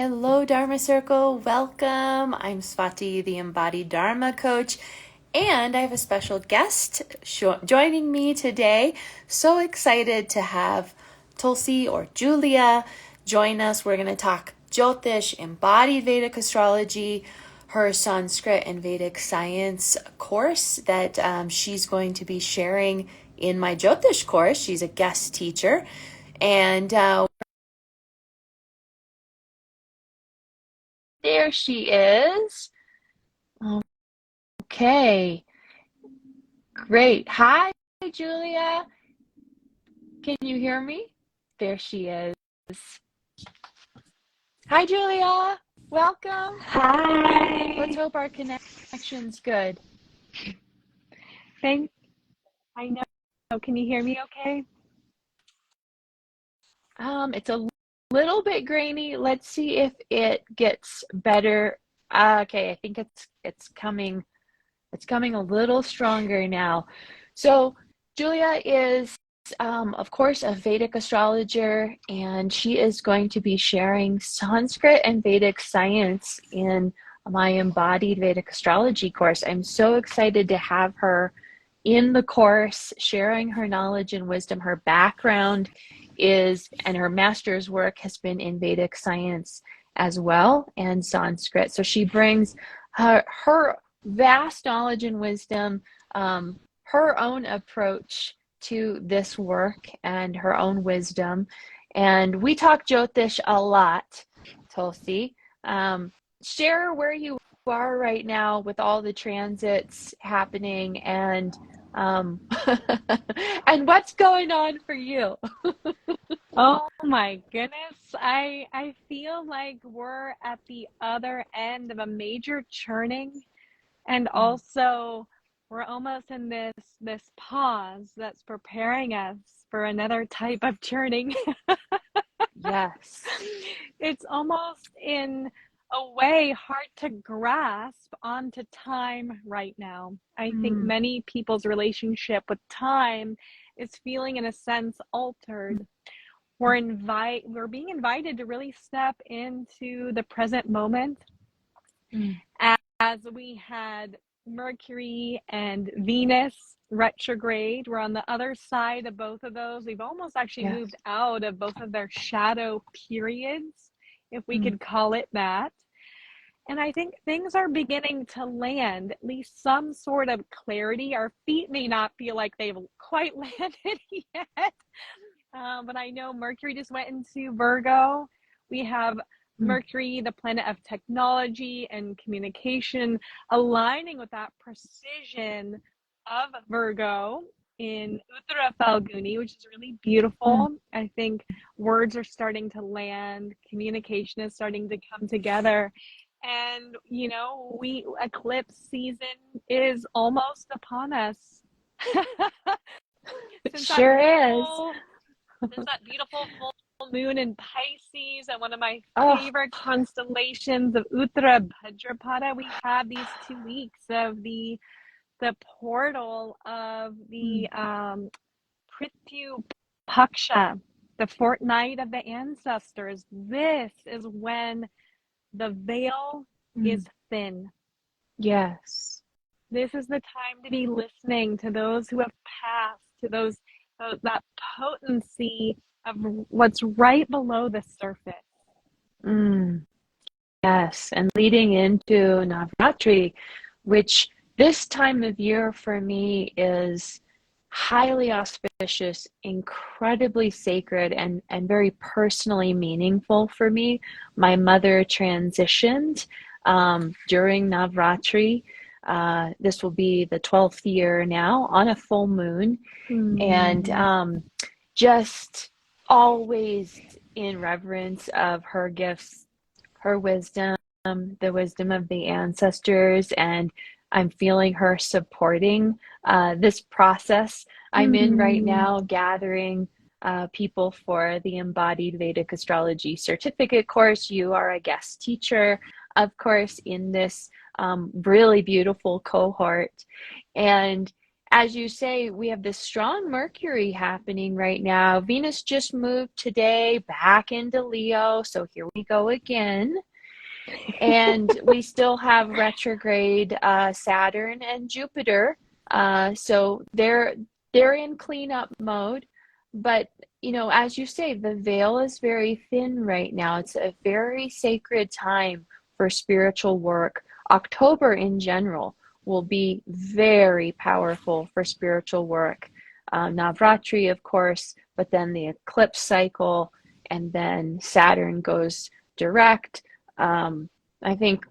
Hello, Dharma Circle. Welcome. I'm Swati, the Embodied Dharma coach, and I have a special guest joining me today. So excited to have Tulsi or Julia join us. We're going to talk Jyotish, Embodied Vedic Astrology, her Sanskrit and Vedic Science course that she's going to be sharing in my Jyotish course. She's a guest teacher. And there she is. Okay, great. Hi, Julia. Can you hear me? There she is. Hi, Julia. Welcome. Hi. Let's hope our connection's good. Thanks. I know. Can you hear me okay? It's a little bit grainy. Let's see if it gets better. Okay, I think it's coming a little stronger now. So Julia is of course, a Vedic astrologer, and she is going to be sharing Sanskrit and Vedic science in my Embodied Vedic Astrology course. I'm so excited to have her in the course, sharing her knowledge and wisdom. Her background and her master's work has been in Vedic science as well, and Sanskrit. So she brings her vast knowledge and wisdom, her own approach to this work and her own wisdom. And we talk Jyotish a lot, Tulsi. Share where you are right now with all the transits happening and and what's going on for you. Oh my goodness. I feel like we're at the other end of a major churning, and also we're almost in this pause that's preparing us for another type of churning. Yes. It's almost in a way hard to grasp onto time right now. I think many people's relationship with time is feeling, in a sense, altered. We're being invited to really step into the present moment, as we had Mercury and Venus retrograde. We're on the other side of both of those. We've almost actually moved out of both of their shadow periods, if we could call it that. And I think things are beginning to land, at least some sort of clarity. Our feet may not feel like they've quite landed yet. But I know Mercury just went into Virgo. We have Mercury, the planet of technology and communication, aligning with that precision of Virgo in Uttara Falguni, which is really beautiful. I think words are starting to land, communication is starting to come together. And, eclipse season is almost upon us. Sure is. There's that beautiful full moon in Pisces, and one of my favorite constellations of Uttara Bhadrapada. We have these 2 weeks of the portal of the Prithu Paksha, the fortnight of the ancestors. This is when the veil is thin. Yes. This is the time to be listening to those who have passed, to that potency of what's right below the surface. Yes, and leading into Navratri, which this time of year for me is highly auspicious, incredibly sacred, and very personally meaningful for me. My mother transitioned during Navratri. This will be the 12th year now on a full moon. And just always in reverence of her gifts, her wisdom, the wisdom of the ancestors, and I'm feeling her supporting this process I'm in right now, gathering people for the Embodied Vedic Astrology Certificate course. You are a guest teacher, of course, in this really beautiful cohort. And as you say, we have this strong Mercury happening right now. Venus just moved today back into Leo, so here we go again. And we still have retrograde Saturn and Jupiter, so they're in cleanup mode. But as you say, the veil is very thin right now. It's a very sacred time for spiritual work. October in general will be very powerful for spiritual work. Navratri, of course, but then the eclipse cycle, and then Saturn goes direct. I think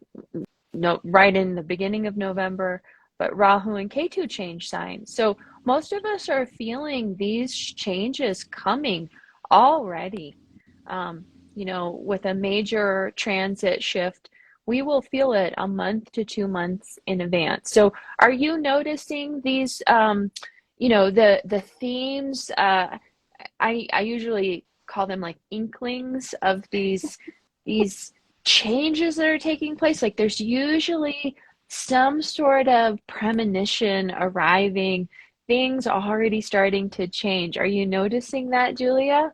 right in the beginning of November, but Rahu and Ketu change signs. So most of us are feeling these changes coming already. With a major transit shift, we will feel it a month to 2 months in advance. So are you noticing these, the themes? I usually call them like inklings of these changes that are taking place. Like there's usually some sort of premonition arriving, things already starting to change. Are you noticing that, Julia?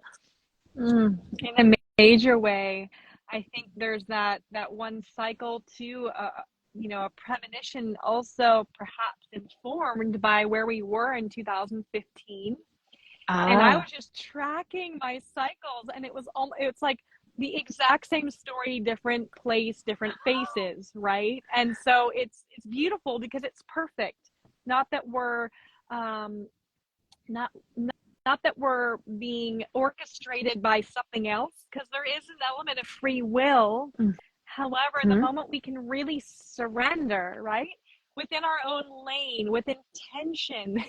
In a major way. I think there's that one cycle to a premonition, also perhaps informed by where we were in 2015. And I was just tracking my cycles, and it's like the exact same story, different place, different faces, right? And so it's beautiful because it's perfect. Not that we're not that we're being orchestrated by something else, because there is an element of free will. However, the moment we can really surrender, right, within our own lane, with intention,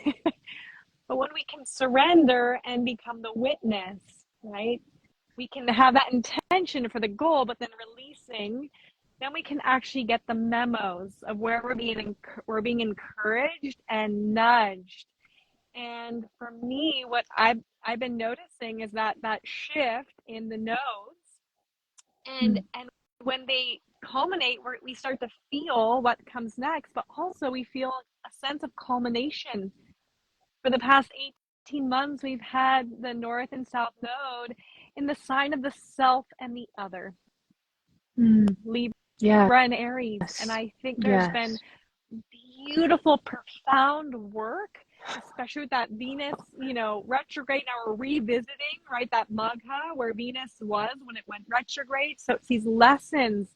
but when we can surrender and become the witness, right, we can have that intention for the goal, but then releasing, then we can actually get the memos of where we're being encouraged and nudged. And for me, what I've been noticing is that shift in the nodes, and when they culminate, we start to feel what comes next, but also we feel a sense of culmination. For the past 18 months, we've had the North and South node in the sign of the self and the other. Libra and Aries. And I think there's been beautiful, profound work, especially with that Venus, retrograde. Now we're revisiting, right, that Magha where Venus was when it went retrograde. So it's these lessons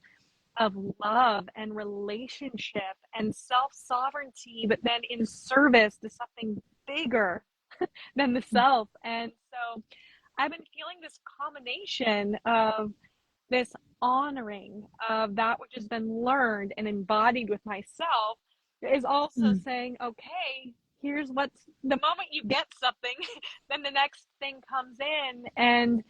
of love and relationship and self-sovereignty, but then in service to something bigger than the self. And so I've been feeling this combination of this honoring of that which has been learned and embodied with myself, is also saying, okay, here's what's the moment you get something, then the next thing comes in. And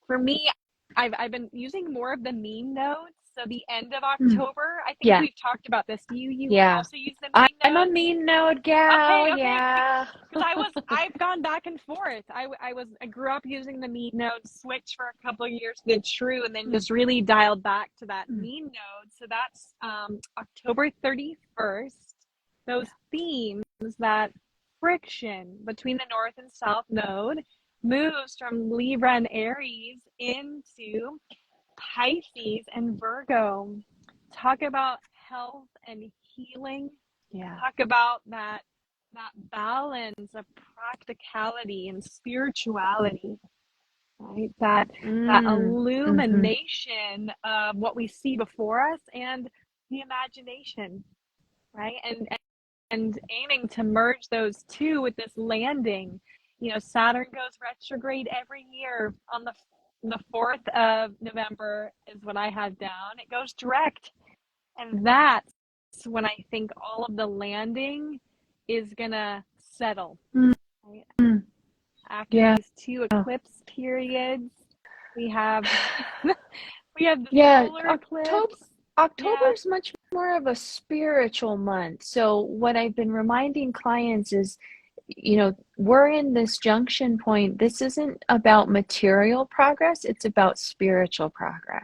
for me, I've been using more of the mean nodes. So the end of October, I think we've talked about this. Do you also use the mean nodes? I'm a mean node gal. Okay. Yeah. Because I've gone back and forth. I grew up using the mean node, switched for a couple of years, did true, and then just really dialed back to that mean node. So that's October 31st. Those themes, that friction between the North and South node moves from Libra and Aries into Pisces and Virgo. Talk about health and healing. Talk about that balance of practicality and spirituality, right? That illumination of what we see before us and the imagination, right? And aiming to merge those two with this landing. Saturn goes retrograde every year on the 4th of November is what I have down. It goes direct. And that's when I think all of the landing is gonna settle. Right? After these two eclipse periods, we have the solar eclipse. October is much more of a spiritual month. So what I've been reminding clients is, we're in this junction point. This isn't about material progress. It's about spiritual progress.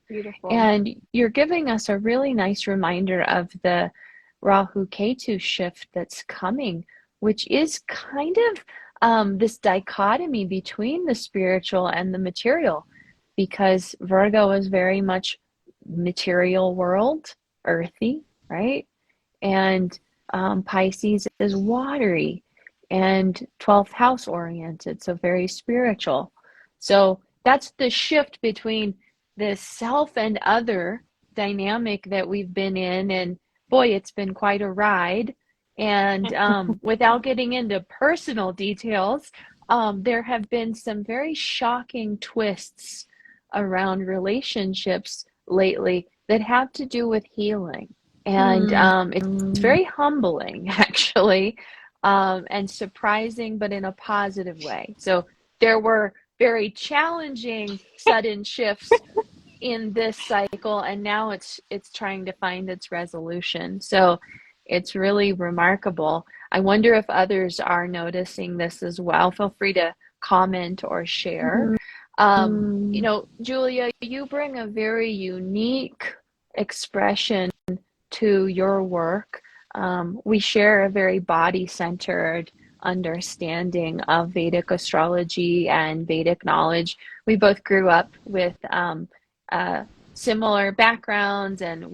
Beautiful. And you're giving us a really nice reminder of the Rahu Ketu shift that's coming, which is kind of this dichotomy between the spiritual and the material, because Virgo is very much material world, earthy, right? And Pisces is watery and 12th house oriented, so very spiritual. So that's the shift between this self and other dynamic that we've been in. And boy, it's been quite a ride. And without getting into personal details, there have been some very shocking twists around relationships lately that have to do with healing. And it's very humbling, actually, and surprising, but in a positive way. So there were very challenging sudden shifts in this cycle, and now it's trying to find its resolution. So it's really remarkable. I wonder if others are noticing this as well. Feel free to comment or share. Julia, you bring a very unique expression to your work. We share a very body-centered understanding of Vedic astrology and Vedic knowledge. We both grew up with similar backgrounds, and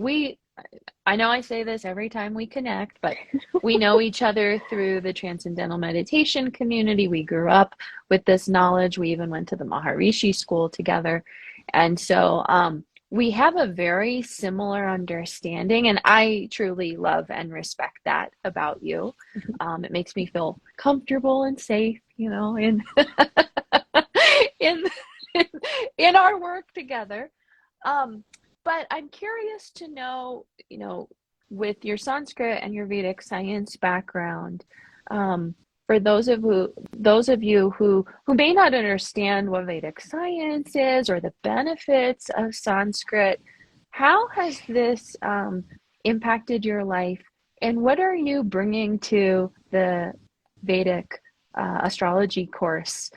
I know I say this every time we connect, but we know each other through the Transcendental Meditation community. We grew up with this knowledge. We even went to the Maharishi school together. And so we have a very similar understanding, and I truly love and respect that about you. It makes me feel comfortable and safe, in in in our work together. But I'm curious to know, with your Sanskrit and your Vedic science background, for those of you who may not understand what Vedic science is or the benefits of Sanskrit, how has this impacted your life, and what are you bringing to the Vedic astrology course?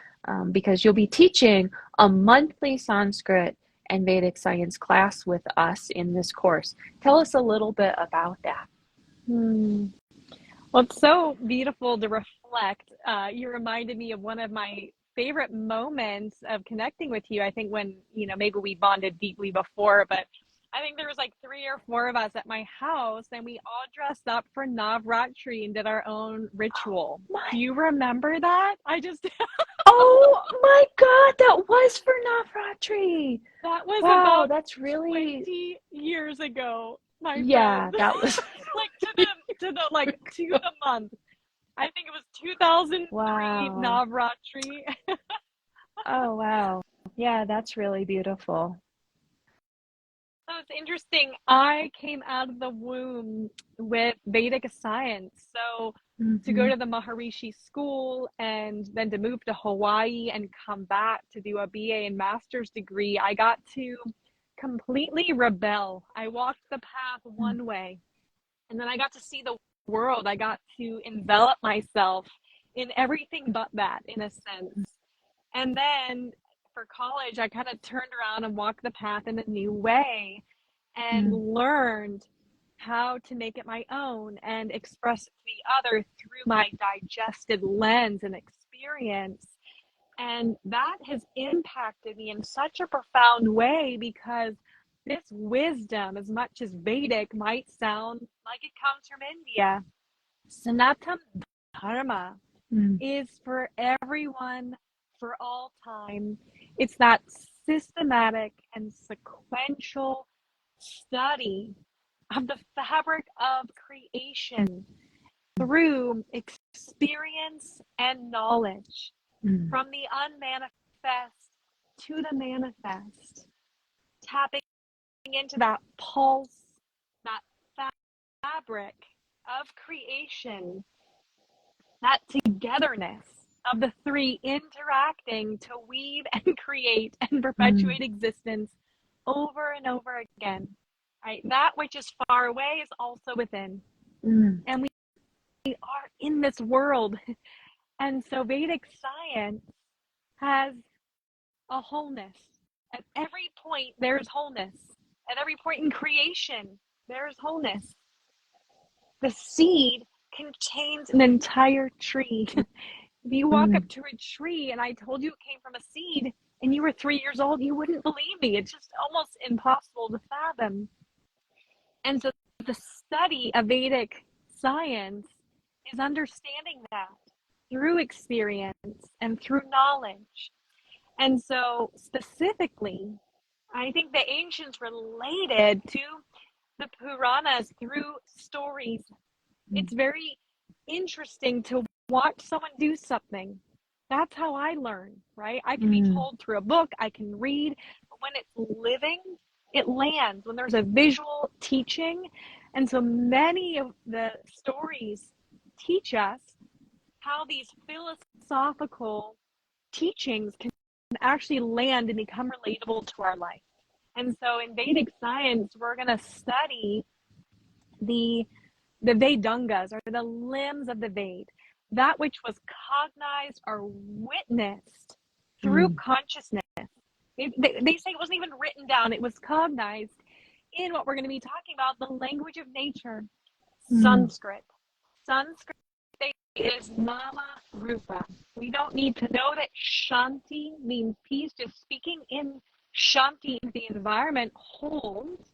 Because you'll be teaching a monthly Sanskrit and Vedic science class with us in this course. Tell us a little bit about that. Well, it's so beautiful to reflect. You reminded me of one of my favorite moments of connecting with you. I think when, maybe we bonded deeply before, but I think there was like 3 or 4 of us at my house, and we all dressed up for Navratri and did our own ritual. Do you remember that? Oh my God, that was for Navratri. That was Wow, about that's really 20 years ago, my yeah, friend. that was Like to the month. I think it was 2003 wow. Navratri. Oh wow. Yeah, that's really beautiful. So it's interesting. I came out of the womb with Vedic science. So to go to the Maharishi school and then to move to Hawaii and come back to do a BA and master's degree, I got to completely rebel. I walked the path one way, and then I got to see the world. I got to envelop myself in everything but that, in a sense. And then for college, I kind of turned around and walked the path in a new way and learned how to make it my own and express it to the other through my digested lens and experience. And that has impacted me in such a profound way, because this wisdom, as much as Vedic might sound like it comes from India, Sanatana Dharma is for everyone, for all time. It's that systematic and sequential study of the fabric of creation through experience and knowledge, from the unmanifest to the manifest, tapping into that pulse, that fabric of creation, that togetherness of the 3 interacting to weave and create and perpetuate existence over and over again. Right? That which is far away is also within. And we are in this world. And so Vedic science has a wholeness. At every point, there's wholeness. At every point in creation, there's wholeness. the seed contains an entire tree. If you walk up to a tree and I told you it came from a seed and you were 3 years old, you wouldn't believe me. It's just almost impossible to fathom. And so the study of Vedic science is understanding that through experience and through knowledge. And so specifically, I think the ancients related to the Puranas through stories. It's very interesting to watch someone do something. That's how I learn, right? I can be told through a book, I can read, but when it's living, it lands, when there's a visual teaching. And so many of the stories teach us how these philosophical teachings can actually land and become relatable to our life. And so in Vedic science, we're going to study the Vedangas, or the limbs of the Ved, that which was cognized or witnessed through consciousness. They say it wasn't even written down, it was cognized in what we're going to be talking about, the language of nature, Sanskrit. Sanskrit is Nama Rupa. We don't need to know that Shanti means peace. Just speaking in Shanti, the environment holds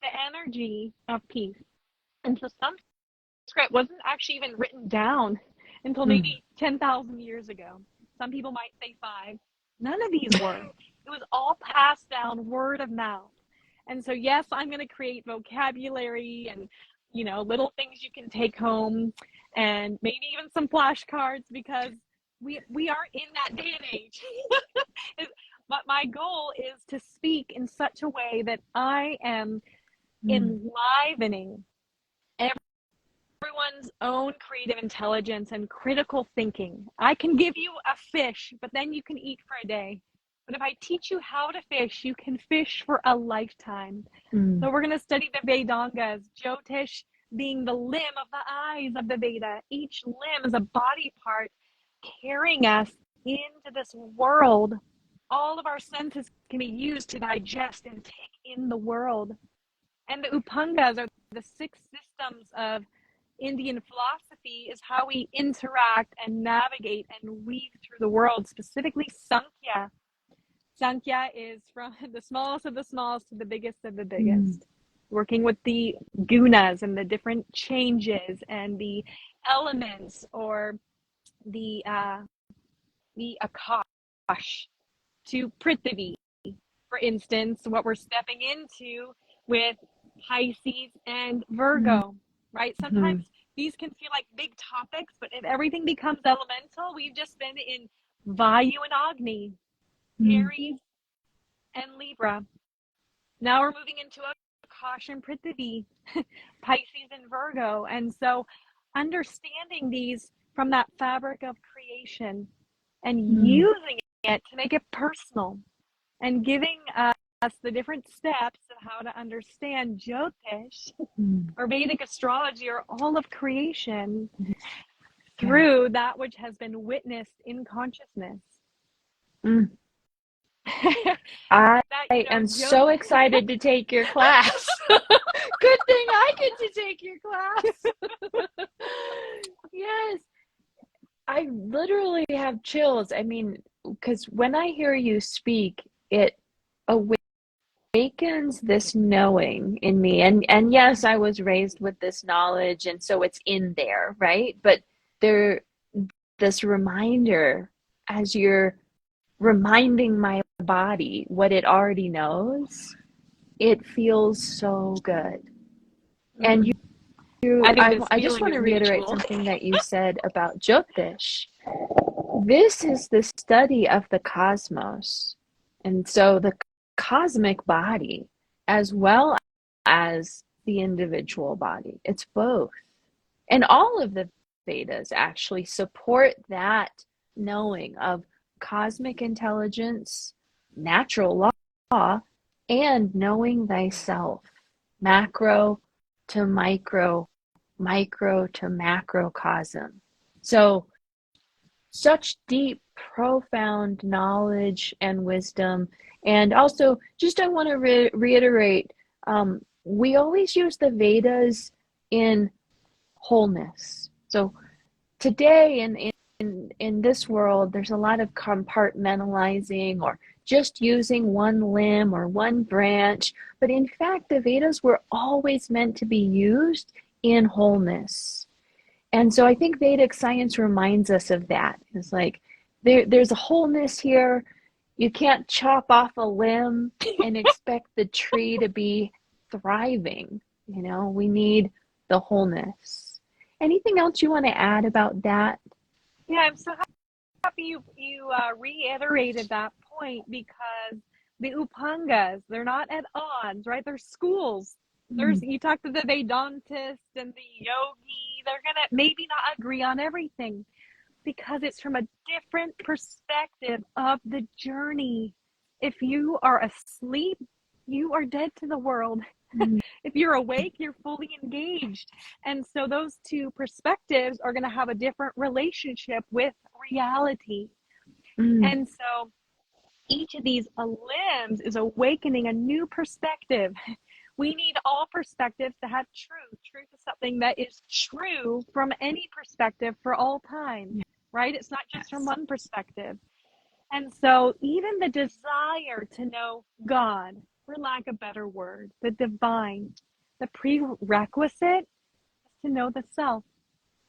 the energy of peace. And so Sanskrit wasn't actually even written down until maybe 10,000 years ago. Some people might say 5. None of these were. It was all passed down word of mouth. And so, yes, I'm going to create vocabulary and, little things you can take home, and maybe even some flashcards, because we are in that day and age. But my goal is to speak in such a way that I am enlivening everyone's own creative intelligence and critical thinking. I can give you a fish, but then you can eat for a day. But if I teach you how to fish, you can fish for a lifetime. So we're going to study the Vedangas, Jyotish being the limb of the eyes of the Veda. Each limb is a body part carrying us into this world. All of our senses can be used to digest and take in the world. And the Upangas are the 6 systems of Indian philosophy, is how we interact and navigate and weave through the world, specifically Sankhya. Sankhya is from the smallest of the smallest to the biggest of the biggest, working with the gunas and the different changes and the elements, or the akash to Prithvi, for instance, what we're stepping into with Pisces and Virgo, right? Sometimes these can feel like big topics, but if everything becomes elemental, we've just been in Vayu and Agni, Aries and Libra. Now we're moving into Akash and Prithvi, Pisces and Virgo. And so understanding these from that fabric of creation and using it to make it personal, and giving us the different steps of how to understand Jyotish or Vedic astrology, or all of creation, through that which has been witnessed in consciousness. I am so excited to take your class. Good thing I get to take your class. Yes. I literally have chills. I mean, because when I hear you speak, it awakens this knowing in me. And yes, I was raised with this knowledge, and so it's in there, right? But this reminder, as you're reminding my body what it already knows, it feels so good. And I just want to reiterate something that you said about Jyotish. This is the study of the cosmos. And so the cosmic body, as well as the individual body, it's both. And all of the Vedas actually support that knowing of cosmic intelligence, natural law, and knowing thyself, macro to micro, micro to macrocosm. So such deep, profound knowledge and wisdom. And also, just I want to reiterate, we always use the Vedas in wholeness. So today in this world, there's a lot of compartmentalizing or just using one limb or one branch. But in fact, the Vedas were always meant to be used in wholeness. And so I think Vedic science reminds us of that. It's like there's a wholeness here. You can't chop off a limb and expect the tree to be thriving. You know, we need the wholeness. Anything else you want to add about that? Yeah, I'm so happy you reiterated that point, because the Upangas, they're not at odds, right? They're schools. You talk to the Vedantists and the yogi, they're gonna maybe not agree on everything, because it's from a different perspective of the journey. If you are asleep, you are dead to the world. If you're awake, you're fully engaged. And so those two perspectives are going to have a different relationship with reality. And so each of these limbs is awakening a new perspective. We need all perspectives to have truth. Truth is something that is true from any perspective for all time, right? It's not just from one perspective. And so even the desire to know God, for lack of a better word, the divine, the prerequisite is to know the self.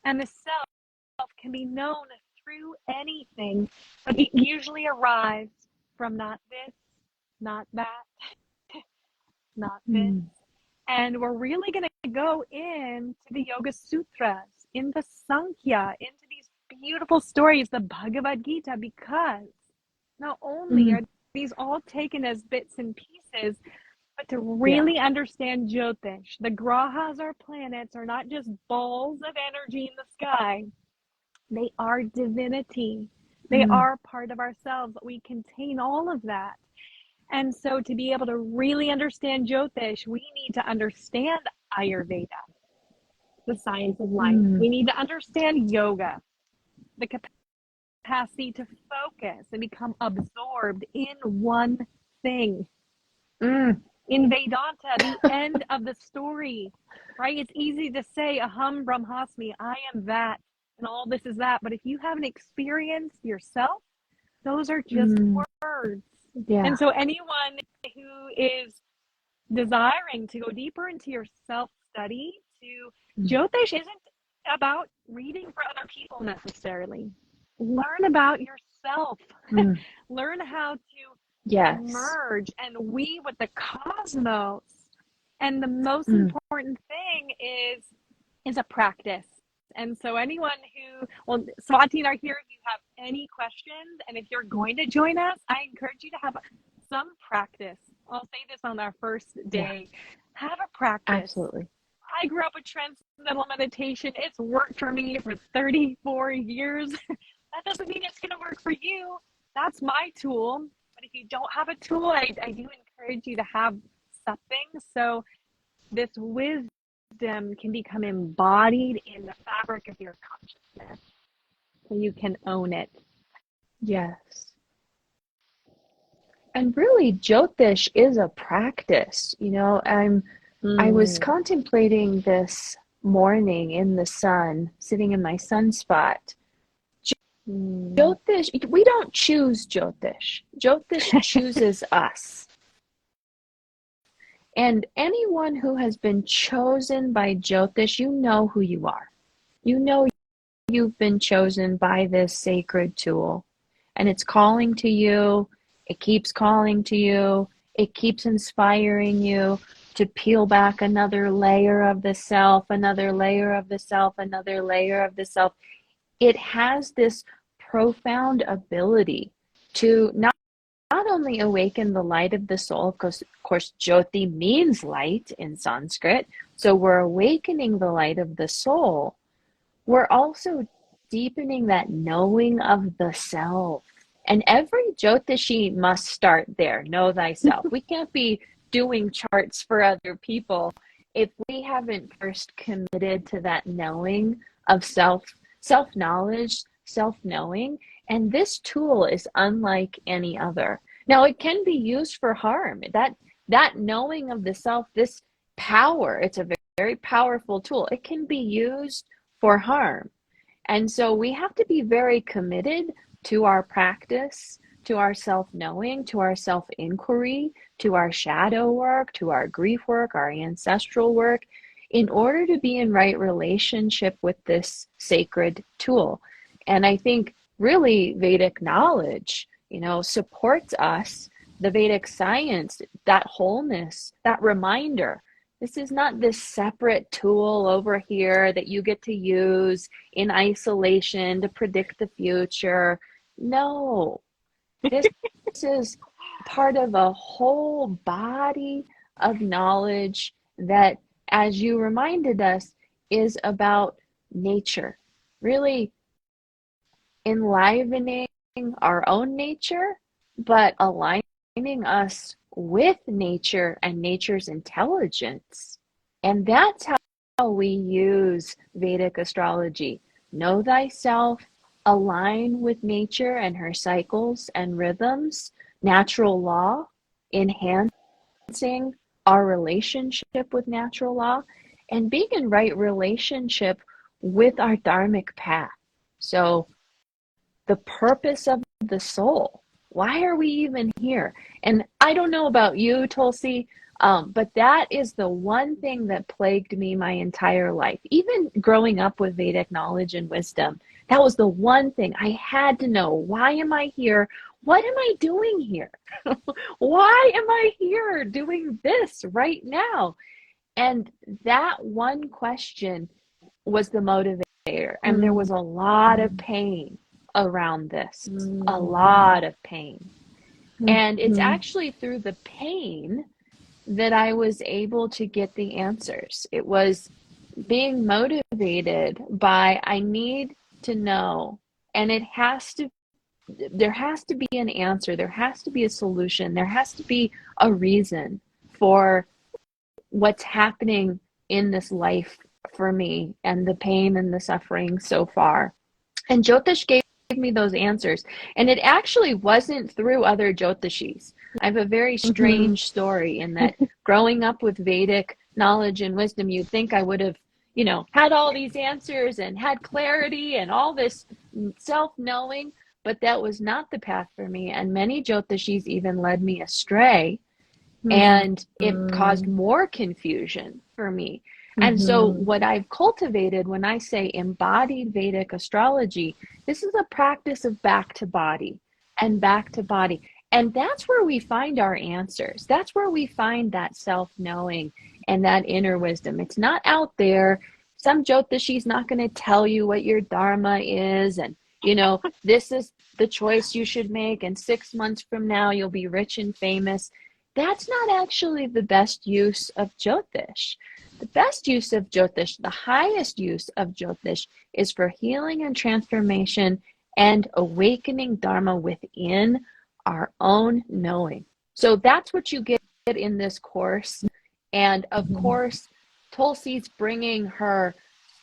And the self can be known through anything, but it usually arrives from not this, not that, not this. And we're really going to go into the Yoga Sutras, into Sankhya, into these beautiful stories, the Bhagavad Gita, because not only are these all taken as bits and pieces, but to really understand Jyotish, the grahas or planets are not just balls of energy in the sky. They are divinity. They are part of ourselves. We contain all of that. And so to be able to really understand Jyotish, we need to understand Ayurveda, the science of life. We need to understand yoga, the capacity to focus and become absorbed in one thing. In Vedanta, the end of the story, right? It's easy to say, aham brahmasmi, I am that, and all this is that. But if you haven't experienced yourself, those are just words. And so anyone who is desiring to go deeper into your self-study, Jyotish isn't about reading for other people necessarily. Learn about yourself. Learn how to merge and weave with the cosmos. And the most important thing is a practice. And so anyone Swati and I are here if you have any questions. And if you're going to join us, I encourage you to have some practice. I'll say this on our first day. Have a practice. Absolutely. I grew up with transcendental meditation. It's worked for me for 34 years. That doesn't mean it's going to work for you. That's my tool. But if you don't have a tool, I do encourage you to have something. So this wisdom can become embodied in the fabric of your consciousness. So you can own it. Yes. And really, Jyotish is a practice. You know, I was contemplating this morning in the sun, sitting in my sunspot. Jyotish, we don't choose Jyotish. Jyotish chooses us. And anyone who has been chosen by Jyotish, you know who you are. You know you've been chosen by this sacred tool. And it's calling to you. It keeps calling to you. It keeps inspiring you to peel back another layer of the self, another layer of the self, another layer of the self. It has this profound ability to not only awaken the light of the soul, because of course Jyoti means light in Sanskrit, so we're awakening the light of the soul. We're also deepening that knowing of the self. And every Jyotishi must start there, know thyself. We can't be doing charts for other people if we haven't first committed to that knowing of self-knowledge, self-knowing. And this tool is unlike any other. Now, it can be used for harm. That knowing of the self, this power, it's a very powerful tool. It can be used for harm. And so we have to be very committed to our practice, to our self-knowing, to our self-inquiry, to our shadow work, to our grief work, our ancestral work, in order to be in right relationship with this sacred tool. And I think really Vedic knowledge, supports us, the Vedic science, that wholeness, that reminder. This is not this separate tool over here that you get to use in isolation to predict the future. No, this is part of a whole body of knowledge that, as you reminded us, is about nature, really enlivening our own nature, but aligning us with nature and nature's intelligence. And that's how we use Vedic astrology. Know thyself, align with nature and her cycles and rhythms, natural law, enhancing our relationship with natural law, and being in right relationship with our Dharmic path. So the purpose of the soul. Why are we even here? And I don't know about you, Tulsi, but that is the one thing that plagued me my entire life. Even growing up with Vedic knowledge and wisdom, that was the one thing I had to know. Why am I here? What am I doing here? Why am I here doing this right now? And that one question was the motivator. And there was a lot of pain around this, a lot of pain. And it's actually through the pain that I was able to get the answers. It was being motivated by, I need to know, and there has to be an answer, there has to be a solution, there has to be a reason for what's happening in this life for me and the pain and the suffering so far. And Jyotish gave me those answers. And it actually wasn't through other Jyotishis. I have a very strange story in that growing up with Vedic knowledge and wisdom, you'd think I would have, had all these answers and had clarity and all this self-knowing, but that was not the path for me. And many Jyotishis even led me astray, and it caused more confusion for me. And so what I've cultivated when I say embodied Vedic astrology, this is a practice of back to body and back to body. And that's where we find our answers. That's where we find that self-knowing and that inner wisdom. It's not out there. Some Jyotishi's not going to tell you what your Dharma is. And, this is the choice you should make. And 6 months from now, you'll be rich and famous. That's not actually the best use of Jyotish. The best use of Jyotish, the highest use of Jyotish, is for healing and transformation and awakening Dharma within our own knowing. So that's what you get in this course. And of course, Tulsi's bringing her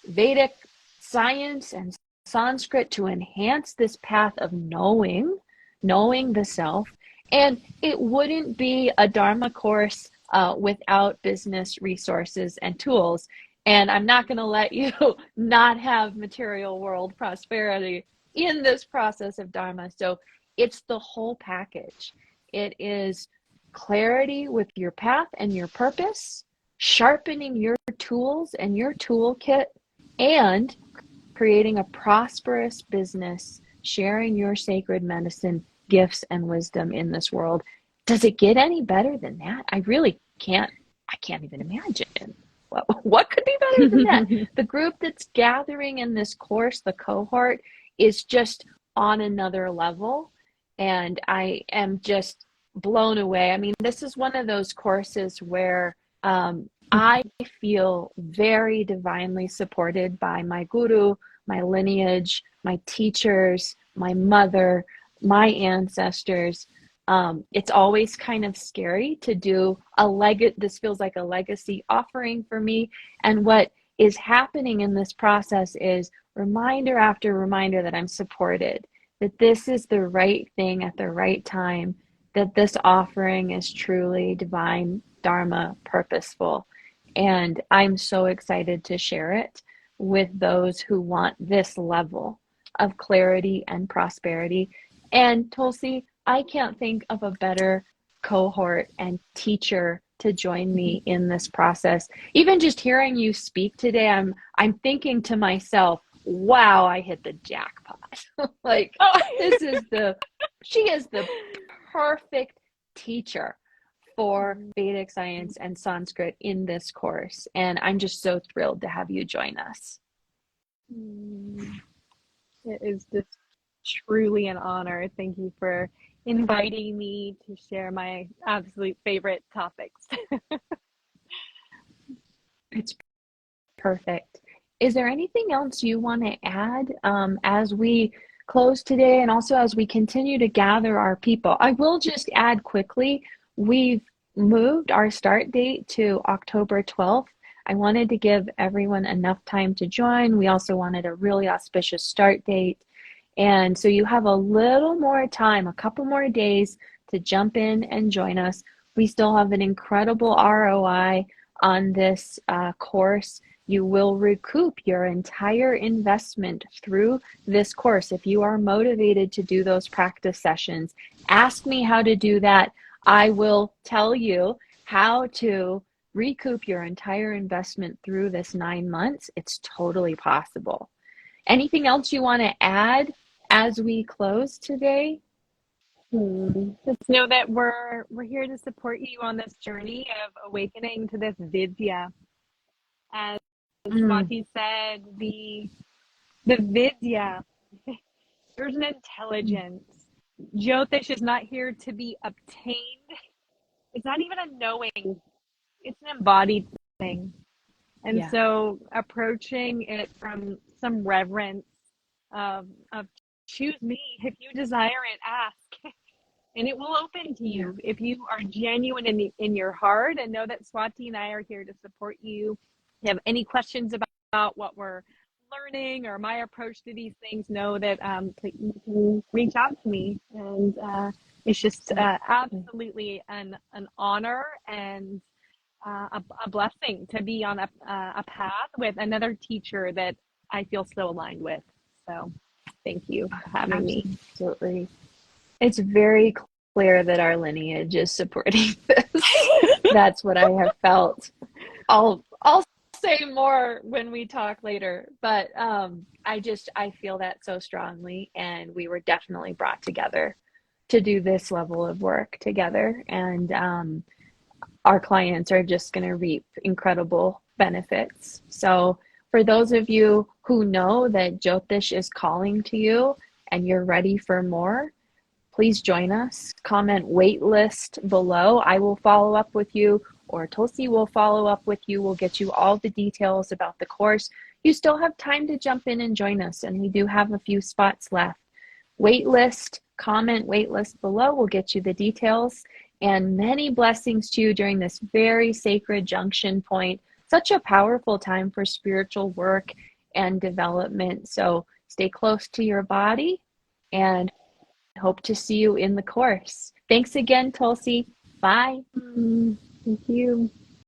Vedic science and Sanskrit to enhance this path of knowing the self. And it wouldn't be a Dharma course without business resources and tools. And I'm not going to let you not have material world prosperity in this process of Dharma. So it's the whole package. It is clarity with your path and your purpose, sharpening your tools and your toolkit, and creating a prosperous business, sharing your sacred medicine, gifts, and wisdom in this world. Does it get any better than that? I really can't. I can't even imagine. What could be better than that? The group that's gathering in this course, the cohort, is just on another level. And I am just blown away. I mean, this is one of those courses where I feel very divinely supported by my guru, my lineage, my teachers, my mother, my ancestors. It's always kind of scary to do this feels like a legacy offering for me. And what is happening in this process is reminder after reminder that I'm supported, that this is the right thing at the right time, that this offering is truly divine, Dharma, purposeful. And I'm so excited to share it with those who want this level of clarity and prosperity. And Tulsi, I can't think of a better cohort and teacher to join me in this process. Even just hearing you speak today, I'm thinking to myself, wow, I hit the jackpot. Like Oh. she is the perfect teacher for Vedic science and Sanskrit in this course. And I'm just so thrilled to have you join us. It is just truly an honor. Thank you for inviting me to share my absolute favorite topics. It's perfect. Is there anything else you want to add as we close today and also as we continue to gather our people? I will just add quickly, we've moved our start date to October 12th. I wanted to give everyone enough time to join. We also wanted a really auspicious start date. And so you have a little more time, a couple more days to jump in and join us. We still have an incredible ROI on this course. You will recoup your entire investment through this course. If you are motivated to do those practice sessions, ask me how to do that. I will tell you how to recoup your entire investment through this 9 months. It's totally possible. Anything else you want to add as we close today? Just know that we're here to support you on this journey of awakening to this vidya. As Swati said, the vidya, there's an intelligence. Jyotish is not here to be obtained. It's not even a knowing. It's an embodied thing. And so approaching it from some reverence of choose me. If you desire it, ask. And it will open to you if you are genuine in your heart, and know that Swati and I are here to support you. If you have any questions about what we're learning or my approach to these things, know that you can reach out to me. And it's just absolutely an honor and a blessing to be on a path with another teacher that I feel so aligned with. So thank you for having me. Absolutely. It's very clear that our lineage is supporting this. That's what I have felt. I'll say more when we talk later, but I feel that so strongly, and we were definitely brought together to do this level of work together, and our clients are just going to reap incredible benefits. So for those of you who know that Jyotish is calling to you and you're ready for more, please join us. Comment waitlist below. I will follow up with you, or Tulsi will follow up with you. We'll get you all the details about the course. You still have time to jump in and join us, and we do have a few spots left. Waitlist, comment waitlist below. We'll get you the details, and many blessings to you during this very sacred junction point. Such a powerful time for spiritual work and development. So stay close to your body, and hope to see you in the course. Thanks again, Tulsi. Bye. Thank you.